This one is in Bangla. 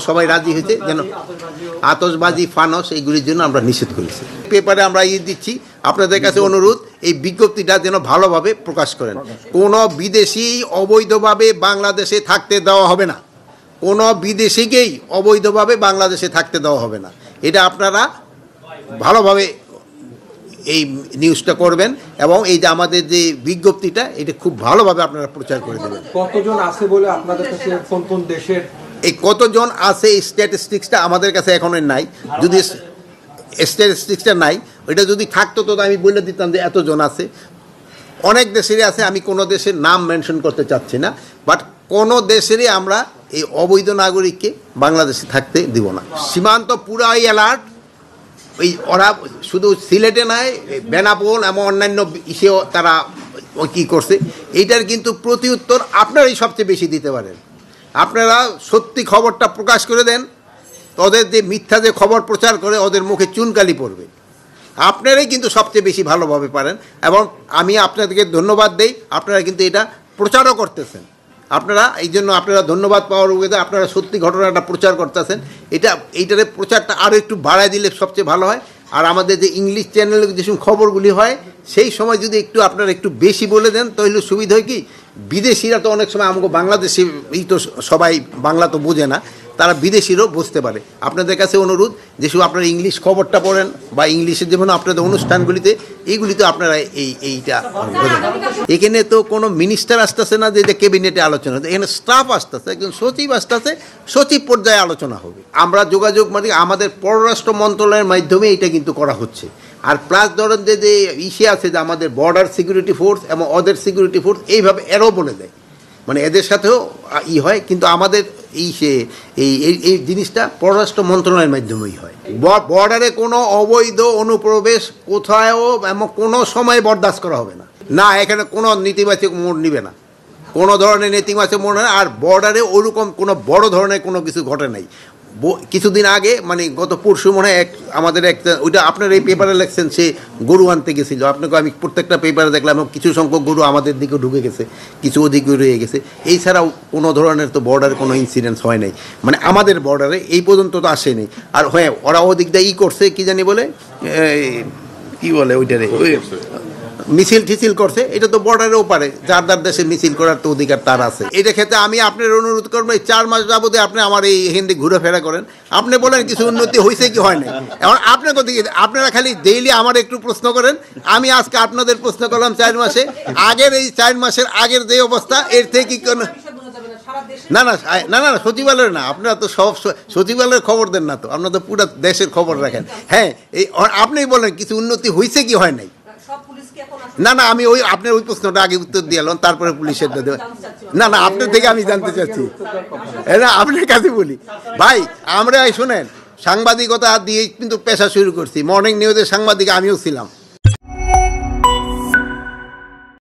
সবাই রাজি হয়েছে যেন আতশবাজি ফানস এইগুলির জন্য আমরা নিষেধ করেছি। পেপারে আমরা দিচ্ছি, আপনাদের কাছে অনুরোধ এই বিজ্ঞপ্তিটা যেন ভালোভাবে প্রকাশ করেন। কোনো বিদেশি অবৈধভাবে বাংলাদেশে থাকতে দেওয়া হবে না, কোনো বিদেশিকেই অবৈধভাবে বাংলাদেশে থাকতে দেওয়া হবে না। এটা আপনারা ভালোভাবে এই নিউজটা করবেন এবং এই যে আমাদের যে বিজ্ঞপ্তিটা এটা খুব ভালোভাবে আপনারা প্রচার করে দেবেন। কতজন আছে বলে আপনাদের কাছে কোন দেশের এই কতজন আছে এই স্ট্যাটিস্টিক্সটা আমাদের কাছে এখনো নাই। যদি স্ট্যাটিস্টিক্সটা নাই, ওইটা যদি থাকতো তো আমি বলে দিতাম যে এতজন আছে। অনেক দেশেরই আছে, আমি কোনো দেশের নাম মেনশন করতে চাচ্ছি না, বাট কোনো দেশেরই আমরা এই অবৈধ নাগরিককে বাংলাদেশে থাকতে দিব না। সীমান্ত পুরাই অ্যালার্ট। ওই ওরা শুধু সিলেটে নয়, বেনাপোল এবং অন্যান্য ইসেও তারা কী করছে, এইটার কিন্তু প্রতি উত্তর আপনারাই সবচেয়ে বেশি দিতে পারেন। আপনারা সত্যি খবরটা প্রকাশ করে দেন, ওদের যে মিথ্যা যে খবর প্রচার করে ওদের মুখে চুনকালি পড়বে। আপনারাই কিন্তু সবচেয়ে বেশি ভালোভাবে পারেন এবং আমি আপনাদেরকে ধন্যবাদ দেই, আপনারা কিন্তু এটা প্রচারও করতেছেন। আপনারা এই জন্য আপনারা ধন্যবাদ পাওয়ার উপায়, আপনারা সত্যি ঘটনাটা প্রচার করতেছেন। এইটারে প্রচারটা আরও একটু বাড়ায় দিলে সবচেয়ে ভালো হয়। আর আমাদের যে ইংলিশ চ্যানেলে যেসব খবরগুলি হয় সেই সময় যদি একটু আপনারা একটু বেশি বলে দেন তাহলে সুবিধা হয় কি, বিদেশিরা তো অনেক সময় আমাকে বাংলাদেশি তো সবাই বাংলা তো বোঝে না, তারা বিদেশিরও বুঝতে পারে। আপনাদের কাছে অনুরোধ, যেসব আপনারা ইংলিশ খবরটা পড়েন বা ইংলিশের যেমন আপনাদের অনুষ্ঠানগুলিতে এইগুলিতে আপনারা এইটা বোঝেন। এখানে তো কোনো মিনিস্টার আসতেছে না যে ক্যাবিনেটে আলোচনা, এখানে স্টাফ আসতেছে, একজন সচিব আসতেছে, সচিব পর্যায়ে আলোচনা হবে। আমরা যোগাযোগ মানে আমাদের পররাষ্ট্র মন্ত্রণালয়ের মাধ্যমে এটা কিন্তু করা হচ্ছে। আর প্লাস ধরেন যে ইসে আছে যে আমাদের বর্ডার সিকিউরিটি ফোর্স এবং অদের সিকিউরিটি ফোর্স এইভাবে এরও বলে দেয়, মানে এদের সাথেও হয়। কিন্তু আমাদের এই জিনিসটা পররাষ্ট্র মন্ত্রণালয়ের মাধ্যমেই হয়। বর্ডারে কোনো অবৈধ অনুপ্রবেশ কোথাও এবং কোনো সময় বরদাস্ত করা হবে না। না, এখানে কোনো নেতিবাচক মোড় নিবে না, কোনো ধরনের নেতিবাচক মোড় না। আর বর্ডারে ওরকম কোনো বড় ধরনের কোনো কিছু ঘটে নাই। কিছুদিন আগে মানে গত পরশু মনে হয় আমাদের একটা, ওইটা আপনার এই পেপারে লেখছেন, সে গরু আনতে গেছিলো। আপনাকে আমি প্রত্যেকটা পেপারে দেখলাম কিছু সংখ্যক গরু আমাদের দিকে ঢুকে গেছে, কিছু ওদিকে রয়ে গেছে। এছাড়াও কোনো ধরনের তো বর্ডারে কোনো ইনসিডেন্টস হয় নাই, মানে আমাদের বর্ডারে এই পর্যন্ত তো আসেনি। আর হ্যাঁ, ওরা ওদিক দিয়ে করছে কি জানি বলে, কি বলে ওইটারে, ওই মিছিল টিছিল করছে। এটা তো বর্ডারেও পারে, যার দেশে মিছিল করার তো অধিকার তার আছে। এটা ক্ষেত্রে আমি আপনার অনুরোধ করবো, এই 4 মাস যাবতে আপনি আমার এই হিন্দি ঘুরেফেরা করেন, আপনি বলেন কিছু উন্নতি হয়েছে কি হয় না। এখন আপনার কথা, আপনারা খালি ডেইলি আমার একটু প্রশ্ন করেন। আমি আজকে আপনাদের প্রশ্ন করলাম 4 মাসে আগের, এই 4 মাসের আগের যে অবস্থা, এর থেকে কি কোনো না না না না সচিবালয়ের না, আপনারা তো সব সচিবালয়ের খবর দেন না, তো আপনারা তো পুরো দেশের খবর রাখেন। হ্যাঁ, এই আপনিই বলেন কিছু উন্নতি হয়েছে কি হয় নাই। না না, আমি ওই আপনার ওই প্রশ্নটা আগে উত্তর দিয়ে এলাম, তারপরে পুলিশের দেবে। না না, আপনার থেকে আমি জানতে চাচ্ছি, না আপনার কাছে বলি ভাই, আমরা শোনেন সাংবাদিকতা দিয়ে কিন্তু পেশা শুরু করছি। মর্নিং নিউজের সাংবাদিক আমিও ছিলাম।